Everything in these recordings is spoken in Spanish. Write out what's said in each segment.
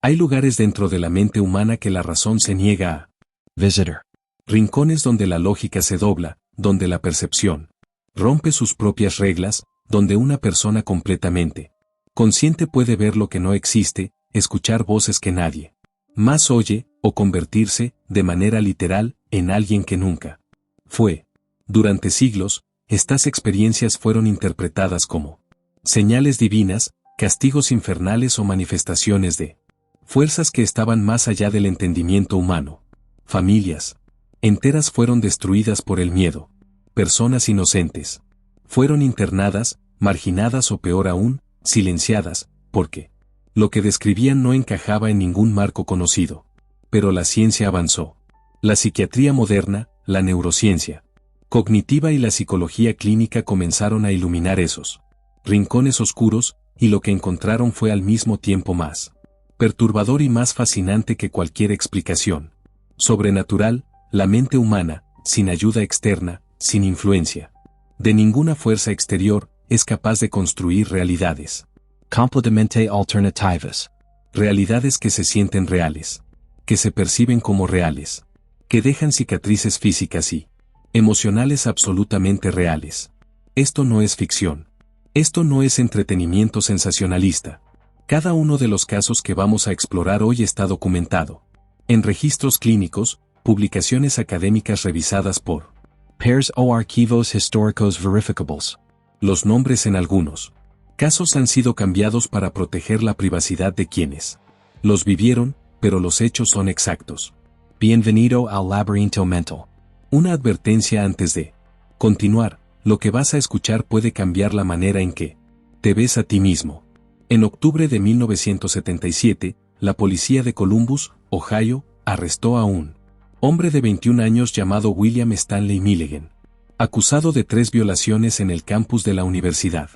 Hay lugares dentro de la mente humana que la razón se niega a visitor. Rincones donde la lógica se dobla, donde la percepción rompe sus propias reglas, donde una persona completamente consciente puede ver lo que no existe, escuchar voces que nadie más oye, o convertirse, de manera literal, en alguien que nunca fue. Durante siglos, estas experiencias fueron interpretadas como señales divinas, castigos infernales o manifestaciones de fuerzas que estaban más allá del entendimiento humano. Familias enteras fueron destruidas por el miedo. Personas inocentes fueron internadas, marginadas o peor aún, silenciadas, porque lo que describían no encajaba en ningún marco conocido. Pero la ciencia avanzó. La psiquiatría moderna, la neurociencia cognitiva y la psicología clínica comenzaron a iluminar esos rincones oscuros, y lo que encontraron fue al mismo tiempo más perturbador y más fascinante que cualquier explicación sobrenatural. La mente humana, sin ayuda externa, sin influencia de ninguna fuerza exterior, es capaz de construir realidades Completamente alternativas. Realidades que se sienten reales, que se perciben como reales, que dejan cicatrices físicas y emocionales absolutamente reales. Esto no es ficción. Esto no es entretenimiento sensacionalista. Cada uno de los casos que vamos a explorar hoy está documentado en registros clínicos, publicaciones académicas revisadas por Pares o archivos históricos verificables. Los nombres en algunos casos han sido cambiados para proteger la privacidad de quienes los vivieron, pero los hechos son exactos. Bienvenido al laberinto mental. Una advertencia antes de continuar: lo que vas a escuchar puede cambiar la manera en que te ves a ti mismo. En octubre de 1977, la policía de Columbus, Ohio, arrestó a un hombre de 21 años llamado William Stanley Milligan, acusado de 3 violaciones en el campus de la Universidad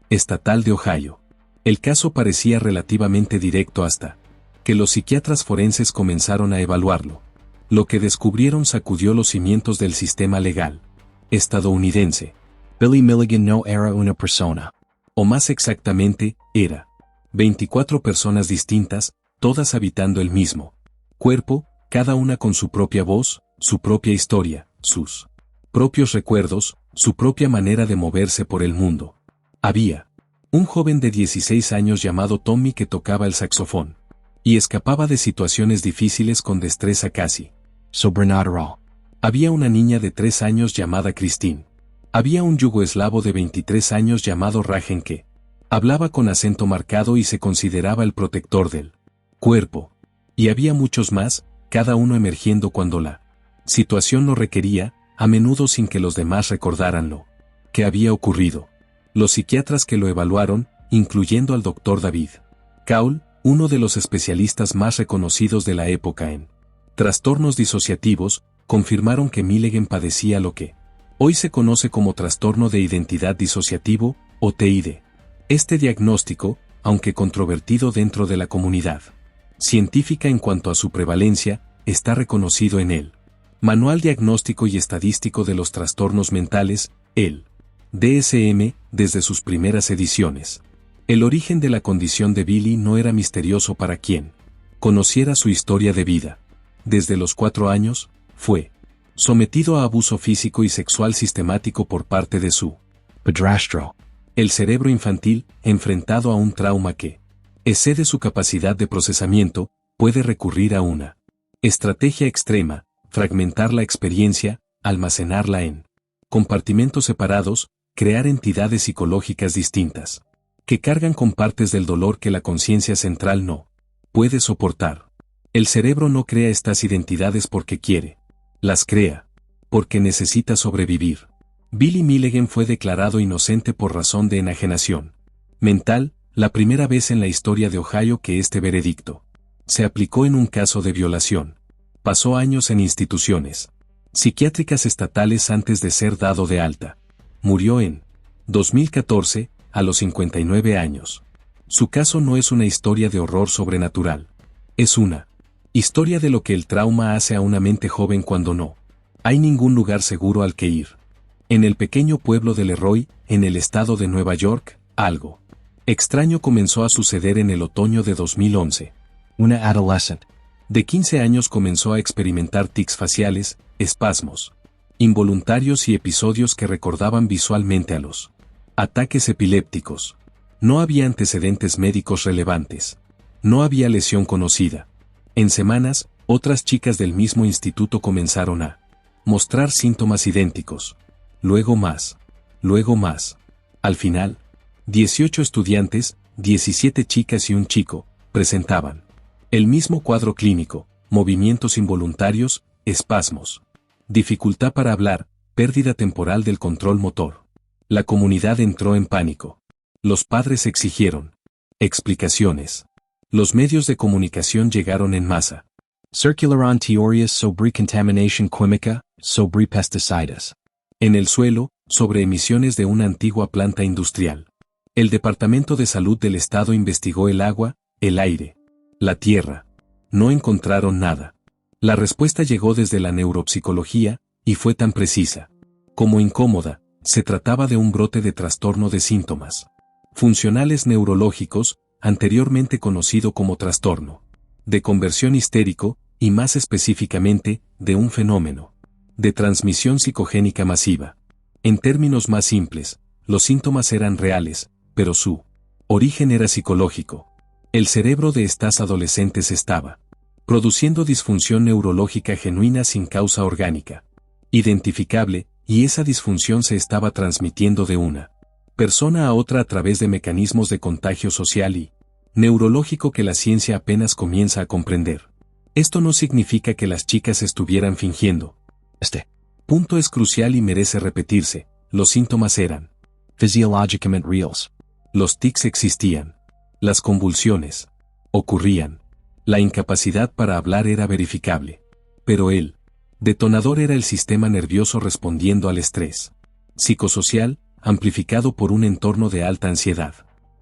Estatal de Ohio. El caso parecía relativamente directo hasta que los psiquiatras forenses comenzaron a evaluarlo. Lo que descubrieron sacudió los cimientos del sistema legal estadounidense. Billy Milligan no era una persona. O más exactamente, era 24 personas distintas, todas habitando el mismo cuerpo, cada una con su propia voz, su propia historia, sus propios recuerdos, su propia manera de moverse por el mundo. Había un joven de 16 años llamado Tommy que tocaba el saxofón y escapaba de situaciones difíciles con destreza casi sobrenatural. Había una niña de 3 años llamada Christine. Había un yugoeslavo de 23 años llamado Rajen que hablaba con acento marcado y se consideraba el protector del cuerpo. Y había muchos más, cada uno emergiendo cuando la situación lo requería, a menudo sin que los demás recordaran lo que había ocurrido. Los psiquiatras que lo evaluaron, incluyendo al Dr. David Caul, uno de los especialistas más reconocidos de la época en trastornos disociativos, confirmaron que Milligan padecía lo que hoy se conoce como trastorno de identidad disociativo, o TID. Este diagnóstico, aunque controvertido dentro de la comunidad científica en cuanto a su prevalencia, está reconocido en el Manual Diagnóstico y Estadístico de los Trastornos Mentales, el DSM, desde sus primeras ediciones. El origen de la condición de Billy no era misterioso para quien conociera su historia de vida. Desde los 4 años, fue sometido a abuso físico y sexual sistemático por parte de su padrastro. El cerebro infantil, enfrentado a un trauma que excede su capacidad de procesamiento, puede recurrir a una estrategia extrema: fragmentar la experiencia, almacenarla en compartimentos separados, crear entidades psicológicas distintas que cargan con partes del dolor que la conciencia central no puede soportar. El cerebro no crea estas identidades porque quiere, las crea porque necesita sobrevivir. Billy Milligan fue declarado inocente por razón de enajenación mental, la primera vez en la historia de Ohio que este veredicto se aplicó en un caso de violación. Pasó años en instituciones psiquiátricas estatales antes de ser dado de alta. Murió en 2014, a los 59 años. Su caso no es una historia de horror sobrenatural. Es una historia de lo que el trauma hace a una mente joven cuando no hay ningún lugar seguro al que ir. En el pequeño pueblo de Leroy, en el estado de Nueva York, algo extraño comenzó a suceder en el otoño de 2011. Una adolescent. De 15 años comenzó a experimentar tics faciales, espasmos involuntarios y episodios que recordaban visualmente a los ataques epilépticos. No había antecedentes médicos relevantes. No había lesión conocida. En semanas, otras chicas del mismo instituto comenzaron a mostrar síntomas idénticos. Luego más. Luego más. Al final, 18 estudiantes, 17 chicas y un chico, presentaban el mismo cuadro clínico: movimientos involuntarios, espasmos, dificultad para hablar, pérdida temporal del control motor. La comunidad entró en pánico. Los padres exigieron explicaciones. Los medios de comunicación llegaron en masa. Circularon teorías sobre contaminación química, sobre pesticidas. En el suelo, sobre emisiones de una antigua planta industrial. El Departamento de Salud del Estado investigó el agua, el aire, la tierra. No encontraron nada. La respuesta llegó desde la neuropsicología, y fue tan precisa como incómoda. Se trataba de un brote de trastorno de síntomas funcionales neurológicos, anteriormente conocido como trastorno de conversión histérico, y más específicamente, de un fenómeno de transmisión psicogénica masiva. En términos más simples, los síntomas eran reales, pero su origen era psicológico. El cerebro de estas adolescentes estaba produciendo disfunción neurológica genuina sin causa orgánica identificable, y esa disfunción se estaba transmitiendo de una persona a otra a través de mecanismos de contagio social y neurológico que la ciencia apenas comienza a comprender. Esto no significa que las chicas estuvieran fingiendo. Este punto es crucial y merece repetirse. Los síntomas eran fisiológicamente reales. Los tics existían. Las convulsiones ocurrían. La incapacidad para hablar era verificable. Pero el detonador era el sistema nervioso respondiendo al estrés psicosocial, amplificado por un entorno de alta ansiedad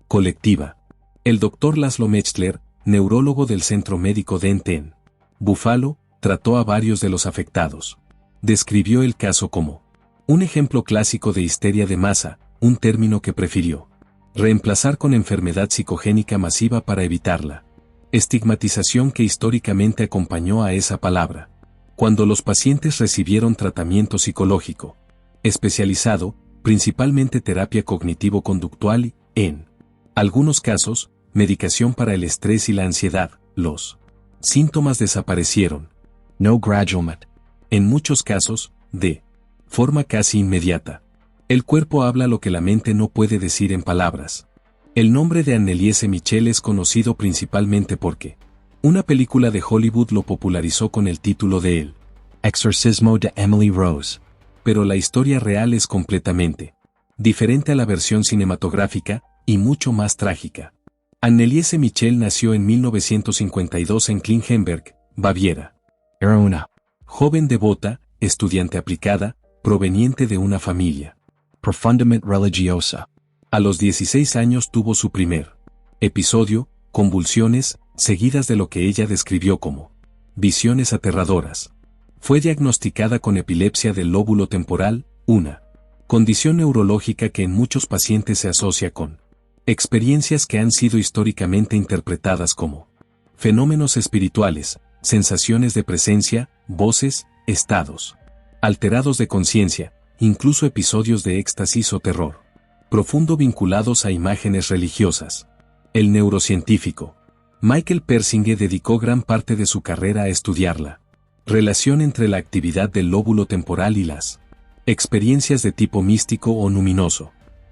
colectiva. El Dr. Laszlo Mechtler, neurólogo del Centro Médico Dent en Buffalo, trató a varios de los afectados. Describió el caso como un ejemplo clásico de histeria de masa, un término que prefirió reemplazar con enfermedad psicogénica masiva para evitar la estigmatización que históricamente acompañó a esa palabra. Cuando los pacientes recibieron tratamiento psicológico especializado, principalmente terapia cognitivo-conductual y, en algunos casos, medicación para el estrés y la ansiedad, los síntomas desaparecieron. No gradualmente. En muchos casos, de forma casi inmediata. El cuerpo habla lo que la mente no puede decir en palabras. El nombre de Anneliese Michel es conocido principalmente porque una película de Hollywood lo popularizó con el título de El Exorcismo de Emily Rose. Pero la historia real es completamente diferente a la versión cinematográfica, y mucho más trágica. Anneliese Michel nació en 1952 en Klingenberg, Baviera. Era una joven devota, estudiante aplicada, proveniente de una familia profundamente religiosa. A los 16 años tuvo su primer episodio, convulsiones, seguidas de lo que ella describió como visiones aterradoras. Fue diagnosticada con epilepsia del lóbulo temporal, una condición neurológica que en muchos pacientes se asocia con experiencias que han sido históricamente interpretadas como fenómenos espirituales, sensaciones de presencia, voces, estados alterados de conciencia, incluso episodios de éxtasis o terror profundo vinculados a imágenes religiosas. El neurocientífico Michael Persinger dedicó gran parte de su carrera a estudiar la relación entre la actividad del lóbulo temporal y las experiencias de tipo místico o luminoso.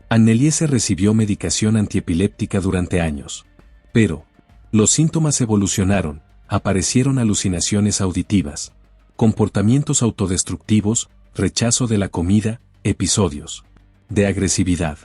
Anneliese recibió medicación antiepiléptica durante años. Pero los síntomas evolucionaron, aparecieron alucinaciones auditivas, comportamientos autodestructivos, rechazo de la comida, episodios de agresividad.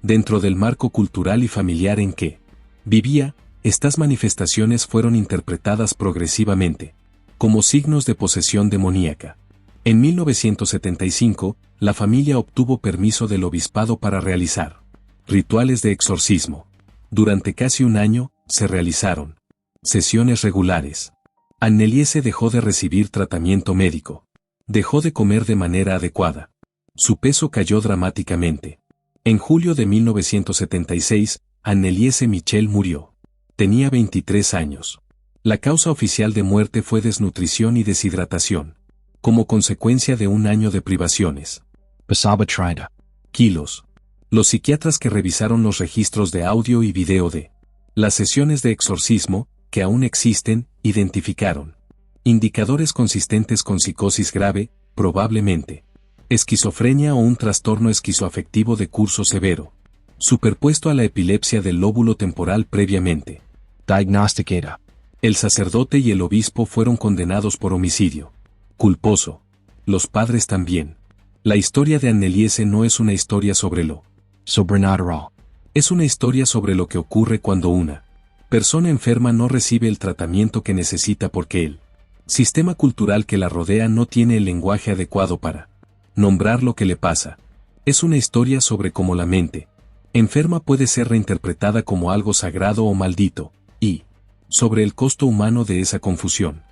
Dentro del marco cultural y familiar en que vivía, estas manifestaciones fueron interpretadas progresivamente como signos de posesión demoníaca. En 1975, la familia obtuvo permiso del obispado para realizar rituales de exorcismo. Durante casi un año, se realizaron sesiones regulares. Anneliese dejó de recibir tratamiento médico. Dejó de comer de manera adecuada. Su peso cayó dramáticamente. En julio de 1976, Anneliese Michel murió. Tenía 23 años. La causa oficial de muerte fue desnutrición y deshidratación, como consecuencia de un año de privaciones. Basaba Trida. Kilos. Los psiquiatras que revisaron los registros de audio y video de las sesiones de exorcismo, que aún existen, identificaron indicadores consistentes con psicosis grave, probablemente esquizofrenia o un trastorno esquizoafectivo de curso severo, superpuesto a la epilepsia del lóbulo temporal previamente Diagnosticada. El sacerdote y el obispo fueron condenados por homicidio culposo. Los padres también. La historia de Anneliese no es una historia sobre lo Sobrenatural. Es una historia sobre lo que ocurre cuando una persona enferma no recibe el tratamiento que necesita porque el sistema cultural que la rodea no tiene el lenguaje adecuado para nombrar lo que le pasa. Es una historia sobre cómo la mente enferma puede ser reinterpretada como algo sagrado o maldito, y sobre el costo humano de esa confusión.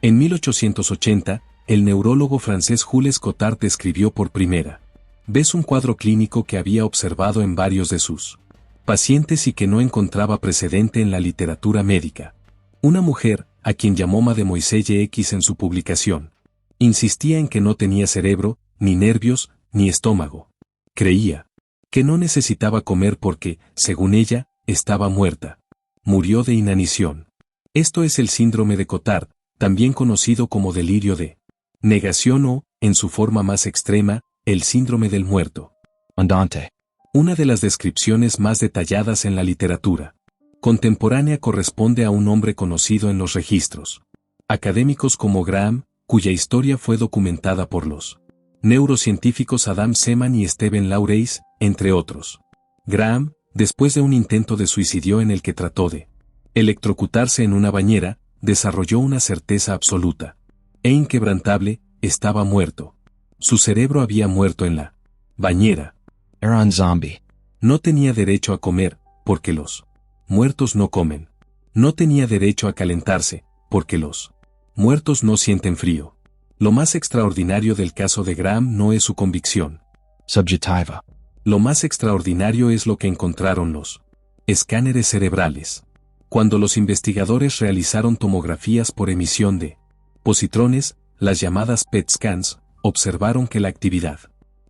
En 1880, el neurólogo francés Jules Cotard escribió por primera vez un cuadro clínico que había observado en varios de sus pacientes y que no encontraba precedente en la literatura médica. Una mujer, a quien llamó Mademoiselle X en su publicación, insistía en que no tenía cerebro, ni nervios, ni estómago. Creía que no necesitaba comer porque, según ella, estaba muerta. Murió de inanición. Esto es el síndrome de Cotard, también conocido como delirio de negación o, en su forma más extrema, el síndrome del muerto. Andante. Una de las descripciones más detalladas en la literatura contemporánea corresponde a un hombre conocido en los registros académicos como Graham, cuya historia fue documentada por los neurocientíficos Adam Seman y Stephen Laureis, entre otros. Graham, después de un intento de suicidio en el que trató de electrocutarse en una bañera, desarrolló una certeza absoluta e inquebrantable: estaba muerto. Su cerebro había muerto en la bañera. Era un zombie. No tenía derecho a comer, porque los muertos no comen. No tenía derecho a calentarse, porque los muertos no sienten frío. Lo más extraordinario del caso de Graham no es su convicción Subjetiva. Lo más extraordinario es lo que encontraron los escáneres cerebrales. Cuando los investigadores realizaron tomografías por emisión de positrones, las llamadas PET scans, observaron que la actividad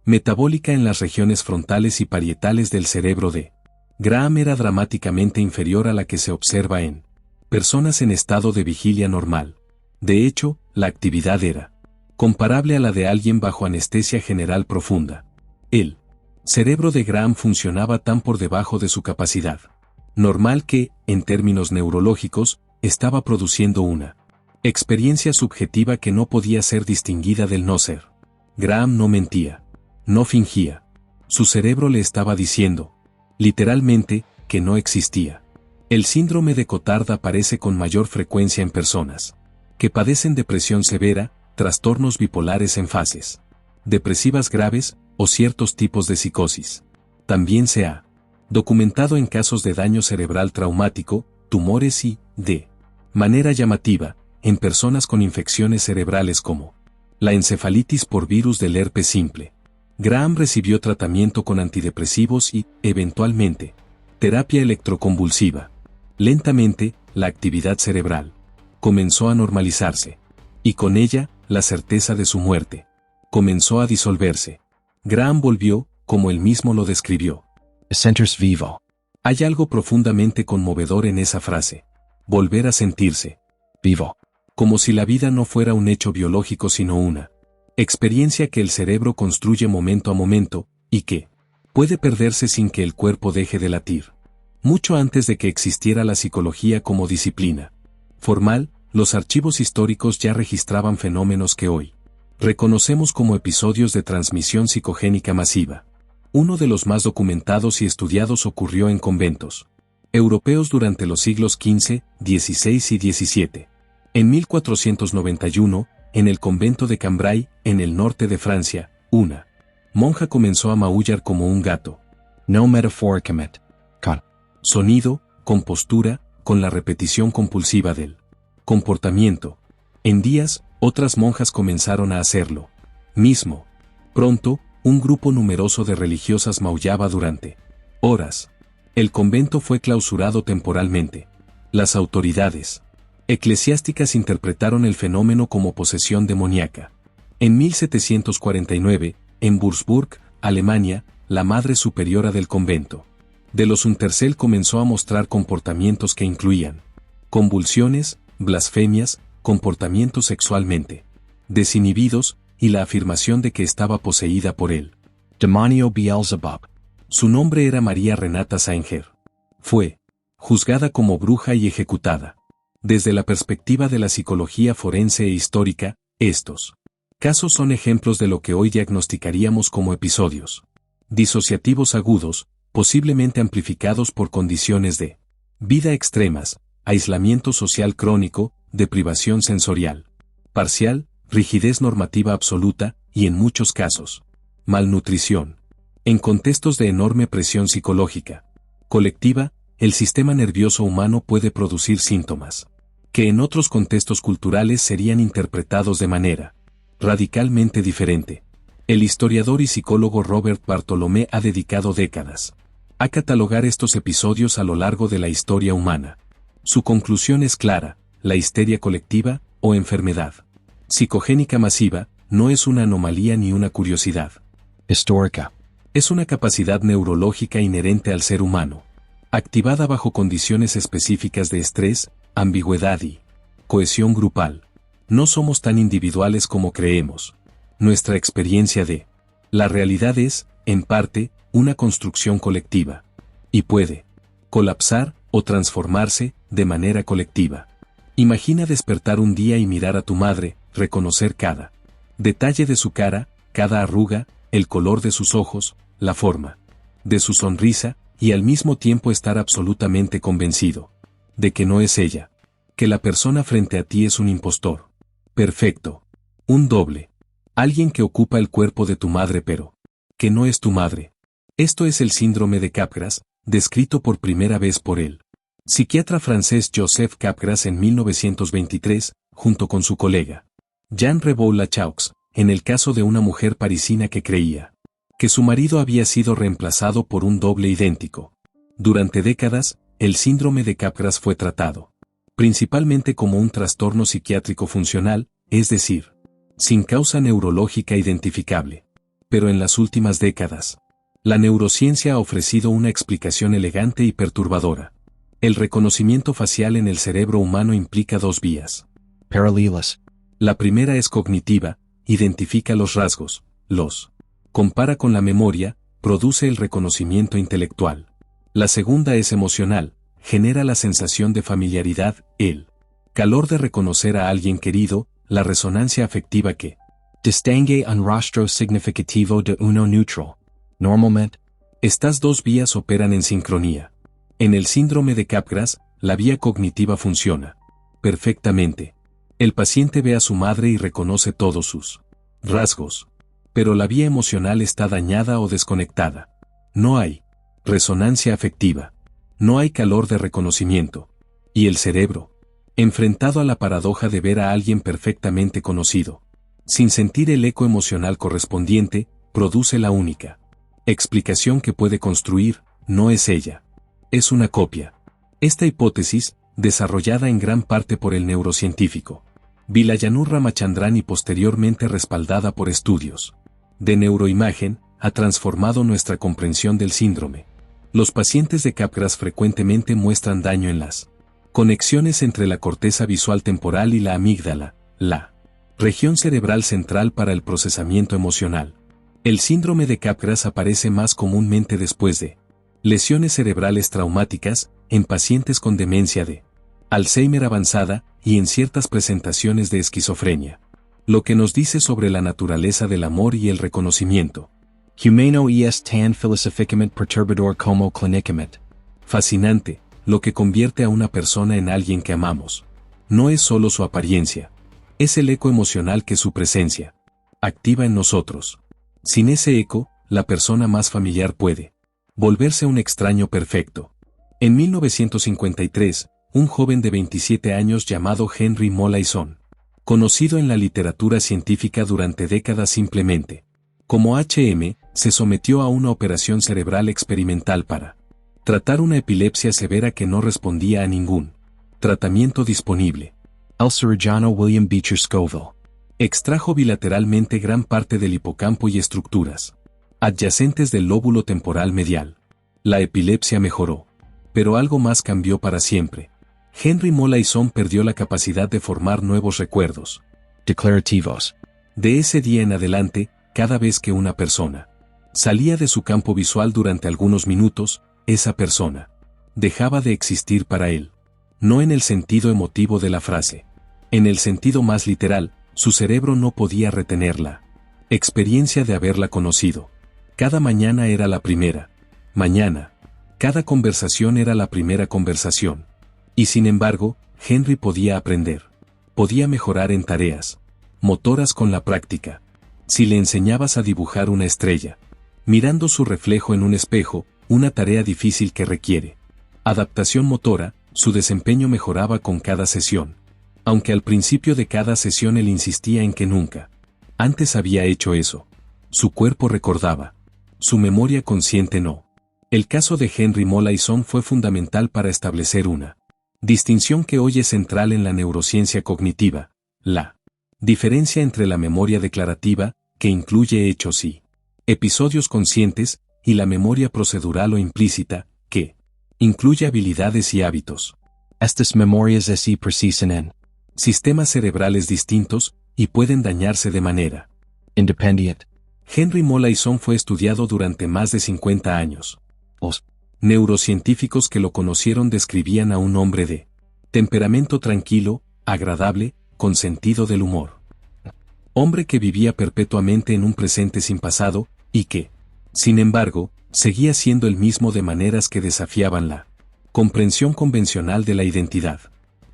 metabólica en las regiones frontales y parietales del cerebro de Graham era dramáticamente inferior a la que se observa en personas en estado de vigilia normal. De hecho, la actividad era comparable a la de alguien bajo anestesia general profunda. El cerebro de Graham funcionaba tan por debajo de su capacidad normal que, en términos neurológicos, estaba produciendo una experiencia subjetiva que no podía ser distinguida del no ser. Graham no mentía. No fingía. Su cerebro le estaba diciendo, literalmente, que no existía. El síndrome de Cotard aparece con mayor frecuencia en personas que padecen depresión severa, trastornos bipolares en fases depresivas graves o ciertos tipos de psicosis. También se ha documentado en casos de daño cerebral traumático, tumores y, de manera llamativa, en personas con infecciones cerebrales como la encefalitis por virus del herpes simple. Graham recibió tratamiento con antidepresivos y, eventualmente, terapia electroconvulsiva. Lentamente, la actividad cerebral comenzó a normalizarse. Y con ella, la certeza de su muerte comenzó a disolverse. Graham volvió, como él mismo lo describió. Sentirse vivo. Hay algo profundamente conmovedor en esa frase. Volver a sentirse Vivo. como si la vida no fuera un hecho biológico sino una experiencia que el cerebro construye momento a momento, y que puede perderse sin que el cuerpo deje de latir. Mucho antes de que existiera la psicología como disciplina formal, los archivos históricos ya registraban fenómenos que hoy reconocemos como episodios de transmisión psicogénica masiva. Uno de los más documentados y estudiados ocurrió en conventos europeos durante los siglos XV, XVI y XVII. En 1491, en el convento de Cambrai, en el norte de Francia, una monja comenzó a maullar como un gato. No metaphoricamente. Con Sonido, con postura, con la repetición compulsiva del comportamiento. En días, otras monjas comenzaron a hacerlo mismo. Pronto, un grupo numeroso de religiosas maullaba durante horas. El convento fue clausurado temporalmente. Las autoridades Eclesiásticas interpretaron el fenómeno como posesión demoníaca. En 1749, en Würzburg, Alemania, la madre superiora del convento de los Untersel comenzó a mostrar comportamientos que incluían convulsiones, blasfemias, comportamientos sexualmente desinhibidos y la afirmación de que estaba poseída por él Demonio Beelzebub. Su nombre era María Renata Sainger. Fue juzgada como bruja y ejecutada. Desde la perspectiva de la psicología forense e histórica, estos casos son ejemplos de lo que hoy diagnosticaríamos como episodios disociativos agudos, posiblemente amplificados por condiciones de vida extremas, aislamiento social crónico, deprivación sensorial parcial, rigidez normativa absoluta, y en muchos casos, malnutrición. En contextos de enorme presión psicológica colectiva, el sistema nervioso humano puede producir síntomas que en otros contextos culturales serían interpretados de manera radicalmente diferente. El historiador y psicólogo Robert Bartolomé ha dedicado décadas a catalogar estos episodios a lo largo de la historia humana. Su conclusión es clara: la histeria colectiva, o enfermedad psicogénica masiva, no es una anomalía ni una curiosidad Histórica. es una capacidad neurológica inherente al ser humano, activada bajo condiciones específicas de estrés, ambigüedad y cohesión grupal. No somos tan individuales como creemos. Nuestra experiencia de la realidad es, en parte, una construcción colectiva. Y puede colapsar o transformarse de manera colectiva. Imagina despertar un día y mirar a tu madre, reconocer cada detalle de su cara, cada arruga, el color de sus ojos, la forma de su sonrisa, y al mismo tiempo estar absolutamente convencido de que no es ella, que la persona frente a ti es un impostor perfecto, un doble, alguien que ocupa el cuerpo de tu madre pero que no es tu madre. Esto es el síndrome de Capgras, descrito por primera vez por el psiquiatra francés Joseph Capgras en 1923, junto con su colega Jean Rebaud-Lachaux, en el caso de una mujer parisina que creía que su marido había sido reemplazado por un doble idéntico. Durante décadas, el síndrome de Capgras fue tratado principalmente como un trastorno psiquiátrico funcional, es decir, sin causa neurológica identificable. Pero en las últimas décadas, la neurociencia ha ofrecido una explicación elegante y perturbadora. El reconocimiento facial en el cerebro humano implica dos vías Paralelas. La primera es cognitiva, identifica los rasgos, los compara con la memoria, produce el reconocimiento intelectual. La segunda es emocional, genera la sensación de familiaridad, el calor de reconocer a alguien querido, la resonancia afectiva que Distingue un rostro significativo de uno neutral. Normalmente, estas dos vías operan en sincronía. En el síndrome de Capgras, la vía cognitiva funciona perfectamente. El paciente ve a su madre y reconoce todos sus rasgos. Pero la vía emocional está dañada o desconectada. No hay resonancia afectiva. No hay calor de reconocimiento. Y el cerebro, enfrentado a la paradoja de ver a alguien perfectamente conocido, sin sentir el eco emocional correspondiente, produce la única explicación que puede construir: no es ella. Es una copia. Esta hipótesis, desarrollada en gran parte por el neurocientífico Vilayanur Ramachandran y posteriormente respaldada por estudios de neuroimagen, ha transformado nuestra comprensión del síndrome. Los pacientes de Capgras frecuentemente muestran daño en las conexiones entre la corteza visual temporal y la amígdala, la región cerebral central para el procesamiento emocional. El síndrome de Capgras aparece más comúnmente después de lesiones cerebrales traumáticas, en pacientes con demencia de Alzheimer avanzada y en ciertas presentaciones de esquizofrenia. Lo que nos dice sobre la naturaleza del amor y el reconocimiento. humano es tan filosóficamente perturbador como clínicamente. Fascinante, lo que convierte a una persona en alguien que amamos. No es solo su apariencia. Es el eco emocional que su presencia activa en nosotros. Sin ese eco, la persona más familiar puede volverse un extraño perfecto. En 1953, un joven de 27 años llamado Henry Molaison, conocido en la literatura científica durante décadas simplemente como HM, se sometió a una operación cerebral experimental para tratar una epilepsia severa que no respondía a ningún tratamiento disponible. El cirujano William Beecher Scoville extrajo bilateralmente gran parte del hipocampo y estructuras adyacentes del lóbulo temporal medial. La epilepsia mejoró. Pero algo más cambió para siempre. Henry Molaison perdió la capacidad de formar nuevos recuerdos declarativos. De ese día en adelante, cada vez que una persona salía de su campo visual durante algunos minutos, esa persona dejaba de existir para él. No en el sentido emotivo de la frase. En el sentido más literal, su cerebro no podía retener la experiencia de haberla conocido. Cada mañana era la primera mañana. Cada conversación era la primera conversación. Y sin embargo, Henry podía aprender. Podía mejorar en tareas motoras con la práctica. Si le enseñabas a dibujar una estrella, mirando su reflejo en un espejo, una tarea difícil que requiere adaptación motora, su desempeño mejoraba con cada sesión. Aunque al principio de cada sesión él insistía en que nunca antes había hecho eso. Su cuerpo recordaba. Su memoria consciente no. El caso de Henry Molaison fue fundamental para establecer una distinción que hoy es central en la neurociencia cognitiva, la diferencia entre la memoria declarativa, que incluye hechos y episodios conscientes, y la memoria procedural o implícita, que incluye habilidades y hábitos. Estas memorias así precisan en sistemas cerebrales distintos, y pueden dañarse de manera independiente. Henry Molaison fue estudiado durante más de 50 años. Los neurocientíficos que lo conocieron describían a un hombre de temperamento tranquilo, agradable, con sentido del humor. Hombre que vivía perpetuamente en un presente sin pasado, y que, sin embargo, seguía siendo el mismo de maneras que desafiaban la comprensión convencional de la identidad.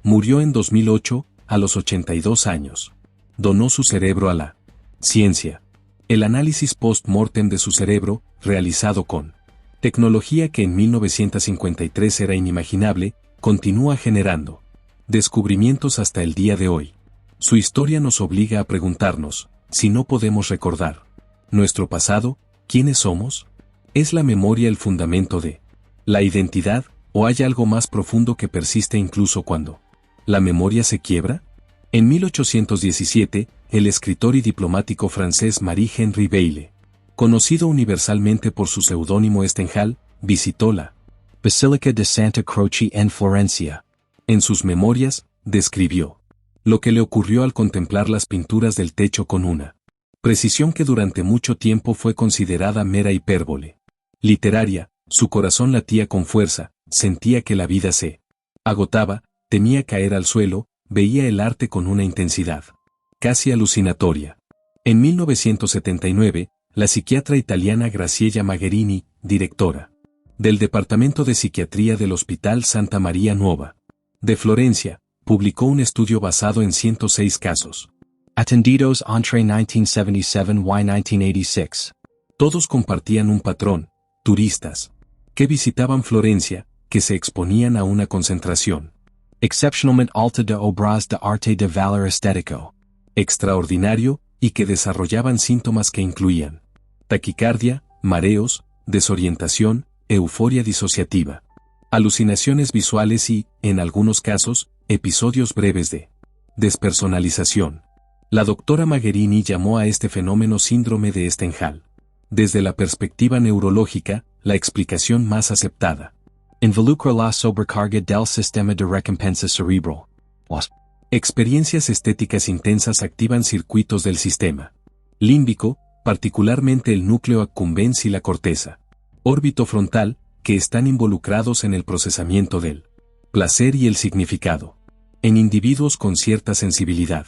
Murió en 2008, a los 82 años. Donó su cerebro a la ciencia. El análisis post-mortem de su cerebro, realizado con tecnología que en 1953 era inimaginable, continúa generando descubrimientos hasta el día de hoy. Su historia nos obliga a preguntarnos, si no podemos recordar nuestro pasado, ¿quiénes somos? ¿Es la memoria el fundamento de la identidad, o hay algo más profundo que persiste incluso cuando la memoria se quiebra? En 1817, el escritor y diplomático francés Marie-Henri Beyle, conocido universalmente por su seudónimo Stendhal, visitó la Basílica de Santa Croce en Florencia. En sus memorias, describió lo que le ocurrió al contemplar las pinturas del techo con una precisión que durante mucho tiempo fue considerada mera hipérbole literaria. Su corazón latía con fuerza, sentía que la vida se agotaba, temía caer al suelo, veía el arte con una intensidad casi alucinatoria. En 1979, la psiquiatra italiana Graciela Magherini, directora del Departamento de Psiquiatría del Hospital Santa Maria Nuova de Florencia, publicó un estudio basado en 106 casos Atendidos entre 1977 y 1986. Todos compartían un patrón: turistas que visitaban Florencia, que se exponían a una concentración Excepcionalmente alta de obras de arte de valor estético. Extraordinario, y que desarrollaban síntomas que incluían taquicardia, mareos, desorientación, euforia disociativa, alucinaciones visuales y, en algunos casos, episodios breves de despersonalización. La doctora Magherini llamó a este fenómeno síndrome de Stendhal. Desde la perspectiva neurológica, la explicación más aceptada Involucra la sobrecarga del sistema de recompensa cerebral. Las experiencias estéticas intensas activan circuitos del sistema límbico, particularmente el núcleo accumbens y la corteza órbito-frontal, que están involucrados en el procesamiento del placer y el significado. En individuos con cierta sensibilidad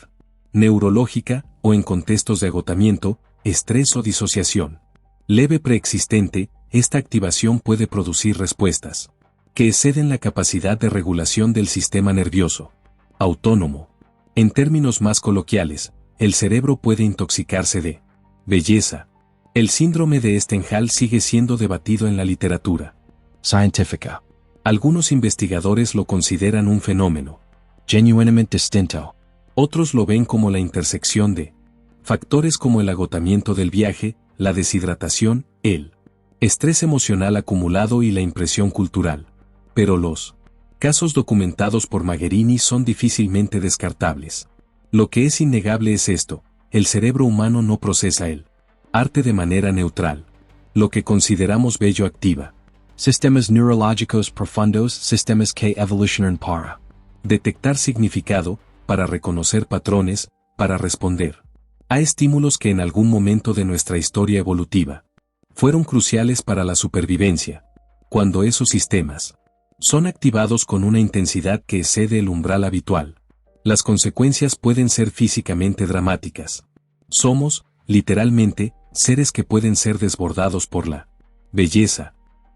neurológica, o en contextos de agotamiento, estrés o disociación leve preexistente, esta activación puede producir respuestas que exceden la capacidad de regulación del sistema nervioso autónomo. En términos más coloquiales, el cerebro puede intoxicarse de belleza. El síndrome de Stendhal sigue siendo debatido en la literatura científica. Algunos investigadores lo consideran un fenómeno genuinamente distinto. Otros lo ven como la intersección de factores como el agotamiento del viaje, la deshidratación, el estrés emocional acumulado y la impresión cultural. Pero los Casos documentados por Magherini son difícilmente descartables. Lo que es innegable es esto: el cerebro humano no procesa el arte de manera neutral. Lo que consideramos bello activa Sistemas neurológicos profundos, sistemas que evolucionan para detectar significado, para reconocer patrones, para responder a estímulos que en algún momento de nuestra historia evolutiva fueron cruciales para la supervivencia. Cuando esos sistemas son activados con una intensidad que excede el umbral habitual, las consecuencias pueden ser físicamente dramáticas. Somos, literalmente, seres que pueden ser desbordados por la belleza.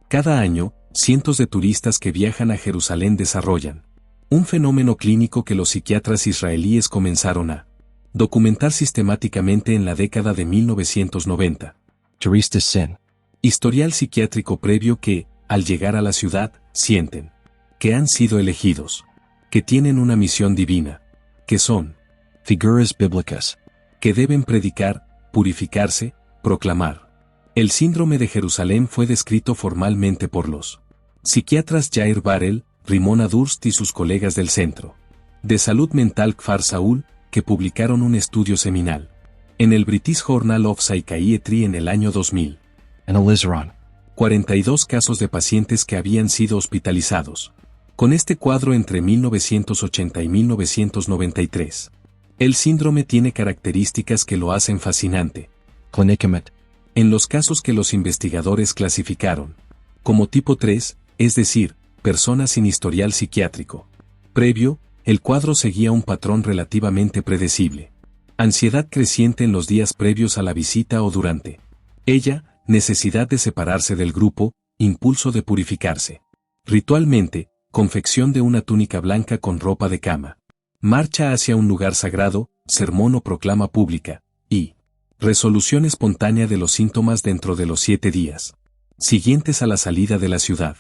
Cada año, cientos de turistas que viajan a Jerusalén desarrollan un fenómeno clínico que los psiquiatras israelíes comenzaron a documentar sistemáticamente en la década de 1990. turistas sin Historial psiquiátrico previo que, al llegar a la ciudad, sienten que han sido elegidos, que tienen una misión divina, que son figuras bíblicas, que deben predicar, purificarse, proclamar. El síndrome de Jerusalén fue descrito formalmente por los psiquiatras Yair Barel, Rimona Durst y sus colegas del Centro de Salud Mental Kfar Saúl, que publicaron un estudio seminal en el British Journal of Psychiatry en el año 2000. analizaron 42 casos de pacientes que habían sido hospitalizados con este cuadro entre 1980 y 1993. El síndrome tiene características que lo hacen fascinante. clínicamente. En los casos que los investigadores clasificaron como tipo 3, es decir, personas sin historial psiquiátrico previo, el cuadro seguía un patrón relativamente predecible. Ansiedad creciente en los días previos a la visita o durante ella, necesidad de separarse del grupo, impulso de purificarse ritualmente, confección de una túnica blanca con ropa de cama, marcha hacia un lugar sagrado, sermón o proclama pública, y resolución espontánea de los síntomas dentro de los 7 días siguientes a la salida de la ciudad.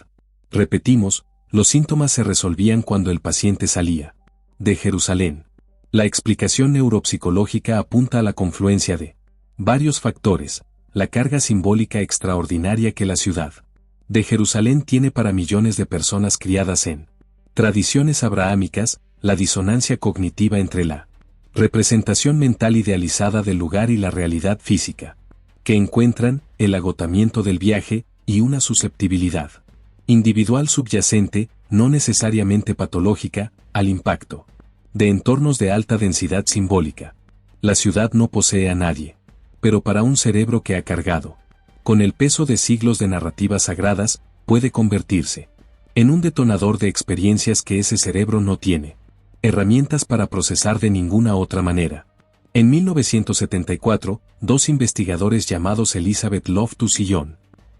Repetimos, los síntomas se resolvían cuando el paciente salía de Jerusalén. La explicación neuropsicológica apunta a la confluencia de varios factores, la carga simbólica extraordinaria que la ciudad de Jerusalén tiene para millones de personas criadas en tradiciones abrahámicas, la disonancia cognitiva entre la representación mental idealizada del lugar y la realidad física, que encuentran el agotamiento del viaje y una susceptibilidad individual subyacente, no necesariamente patológica, al impacto de entornos de alta densidad simbólica. La ciudad no posee a nadie, pero para un cerebro que ha cargado con el peso de siglos de narrativas sagradas, puede convertirse en un detonador de experiencias que ese cerebro no tiene herramientas para procesar de ninguna otra manera. En 1974, dos investigadores llamados Elizabeth Loftus y John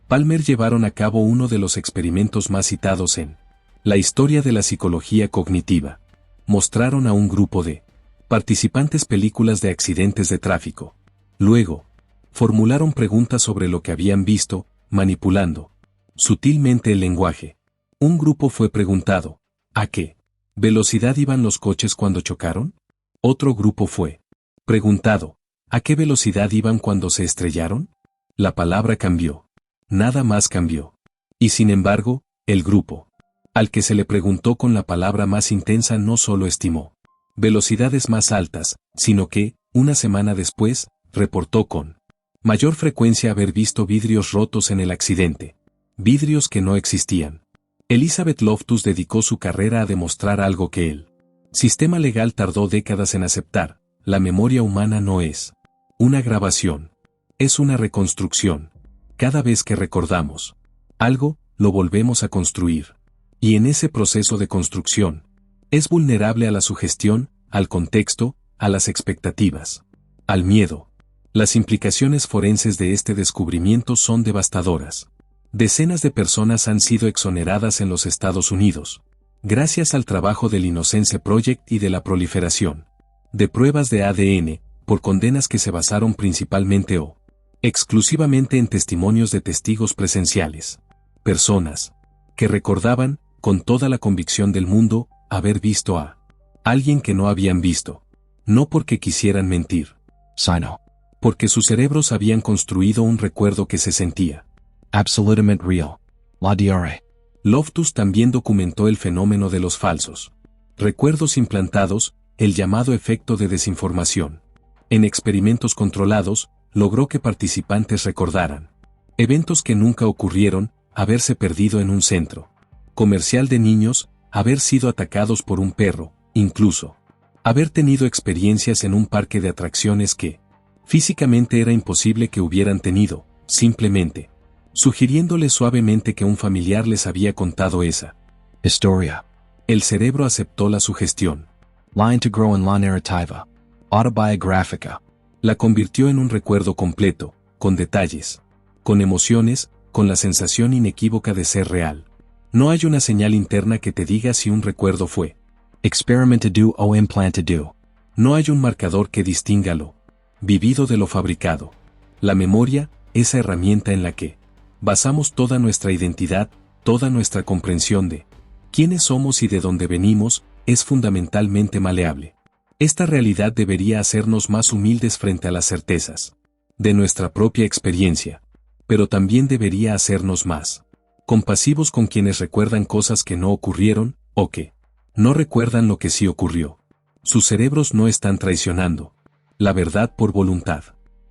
Palmer llevaron a cabo uno de los experimentos más citados en la historia de la psicología cognitiva. Mostraron a un grupo de participantes películas de accidentes de tráfico. Luego, formularon preguntas sobre lo que habían visto, manipulando sutilmente el lenguaje. Un grupo fue preguntado, ¿a qué velocidad iban los coches cuando chocaron? Otro grupo fue preguntado, ¿a qué velocidad iban cuando se estrellaron? La palabra cambió. Nada más cambió. Y sin embargo, el grupo al que se le preguntó con la palabra más intensa no solo estimó velocidades más altas, sino que, una semana después, reportó con mayor frecuencia haber visto vidrios rotos en el accidente. Vidrios que no existían. Elizabeth Loftus dedicó su carrera a demostrar algo que el sistema legal tardó décadas en aceptar: la memoria humana no es una grabación, es una reconstrucción. Cada vez que recordamos algo, lo volvemos a construir. Y en ese proceso de construcción, es vulnerable a la sugestión, al contexto, a las expectativas, al miedo. Las implicaciones forenses de este descubrimiento son devastadoras. Decenas de personas han sido exoneradas en los Estados Unidos, gracias al trabajo del Innocence Project y de la proliferación de pruebas de ADN, por condenas que se basaron principalmente o exclusivamente en testimonios de testigos presenciales. Personas que recordaban, con toda la convicción del mundo, haber visto a alguien que no habían visto. No porque quisieran mentir, sino porque sus cerebros habían construido un recuerdo que se sentía absolutamente real. La diarrea. Loftus también documentó el fenómeno de los falsos recuerdos implantados, el llamado efecto de desinformación. En experimentos controlados, logró que participantes recordaran eventos que nunca ocurrieron, haberse perdido en un centro comercial de niños, haber sido atacados por un perro, incluso haber tenido experiencias en un parque de atracciones que físicamente era imposible que hubieran tenido, simplemente sugiriéndole suavemente que un familiar les había contado esa historia. El cerebro aceptó la sugestión. La integró en la narrativa autobiográfica. La convirtió en un recuerdo completo, con detalles, con emociones, con la sensación inequívoca de ser real. No hay una señal interna que te diga si un recuerdo fue experimentado o implantado. No hay un marcador que distinga lo vivido de lo fabricado. La memoria, esa herramienta en la que basamos toda nuestra identidad, toda nuestra comprensión de quiénes somos y de dónde venimos, es fundamentalmente maleable. Esta realidad debería hacernos más humildes frente a las certezas de nuestra propia experiencia, pero también debería hacernos más compasivos con quienes recuerdan cosas que no ocurrieron, o que no recuerdan lo que sí ocurrió. Sus cerebros no están traicionando la verdad por voluntad.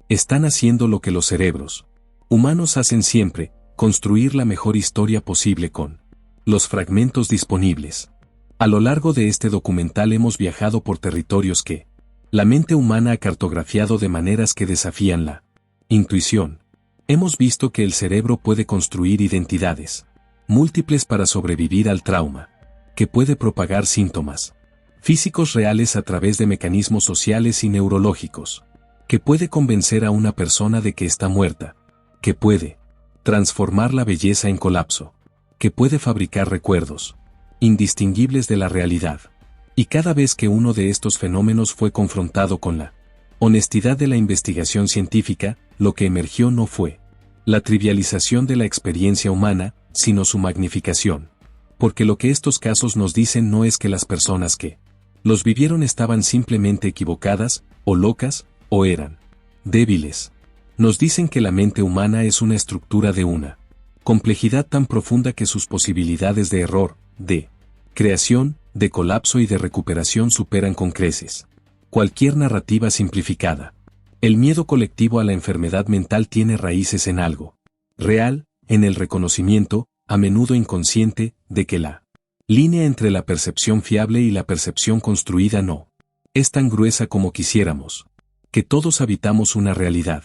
Están haciendo lo que los cerebros humanos hacen siempre, construir la mejor historia posible con los fragmentos disponibles. A lo largo de este documental hemos viajado por territorios que la mente humana ha cartografiado de maneras que desafían la intuición. Hemos visto que el cerebro puede construir identidades múltiples para sobrevivir al trauma, que puede propagar síntomas físicos reales a través de mecanismos sociales y neurológicos, que puede convencer a una persona de que está muerta, que puede transformar la belleza en colapso, que puede fabricar recuerdos indistinguibles de la realidad. Y cada vez que uno de estos fenómenos fue confrontado con la honestidad de la investigación científica, lo que emergió no fue la trivialización de la experiencia humana, sino su magnificación. Porque lo que estos casos nos dicen no es que las personas que los vivieron estaban simplemente equivocadas, o locas, o eran débiles. Nos dicen que la mente humana es una estructura de una complejidad tan profunda que sus posibilidades de error, de creación, de colapso y de recuperación superan con creces cualquier narrativa simplificada. El miedo colectivo a la enfermedad mental tiene raíces en algo real, en el reconocimiento, a menudo inconsciente, de que la línea entre la percepción fiable y la percepción construida no es tan gruesa como quisiéramos, que todos habitamos una realidad,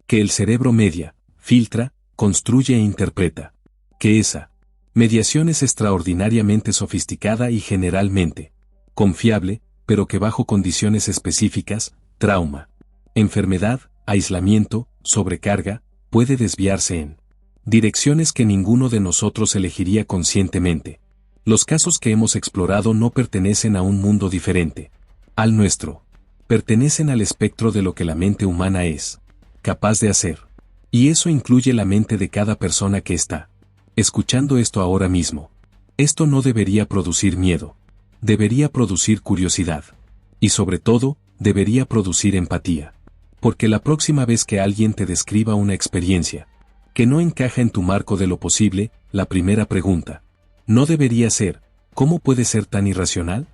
que el cerebro media, filtra, construye e interpreta, que esa mediación es extraordinariamente sofisticada y generalmente confiable, pero que bajo condiciones específicas, trauma, enfermedad, aislamiento, sobrecarga, puede desviarse en direcciones que ninguno de nosotros elegiría conscientemente. Los casos que hemos explorado no pertenecen a un mundo diferente al nuestro. Pertenecen al espectro de lo que la mente humana es capaz de hacer. Y eso incluye la mente de cada persona que está escuchando esto ahora mismo. Esto no debería producir miedo. Debería producir curiosidad. Y sobre todo, debería producir empatía. Porque la próxima vez que alguien te describa una experiencia que no encaja en tu marco de lo posible, la primera pregunta no debería ser, ¿cómo puede ser tan irracional?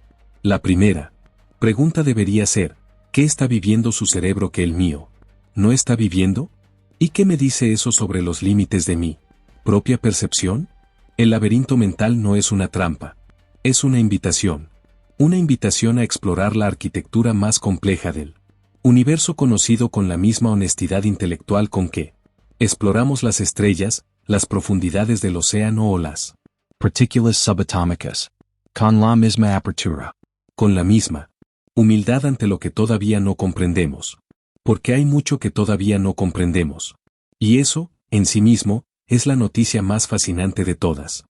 La primera pregunta debería ser, ¿qué está viviendo su cerebro que el mío no está viviendo? ¿Y qué me dice eso sobre los límites de mi propia percepción? El laberinto mental no es una trampa. Es una invitación a explorar la arquitectura más compleja del universo conocido con la misma honestidad intelectual con que exploramos las estrellas, las profundidades del océano o las partículas subatómicas, con la misma apertura, con la misma humildad ante lo que todavía no comprendemos. Porque hay mucho que todavía no comprendemos. Y eso, en sí mismo, es la noticia más fascinante de todas.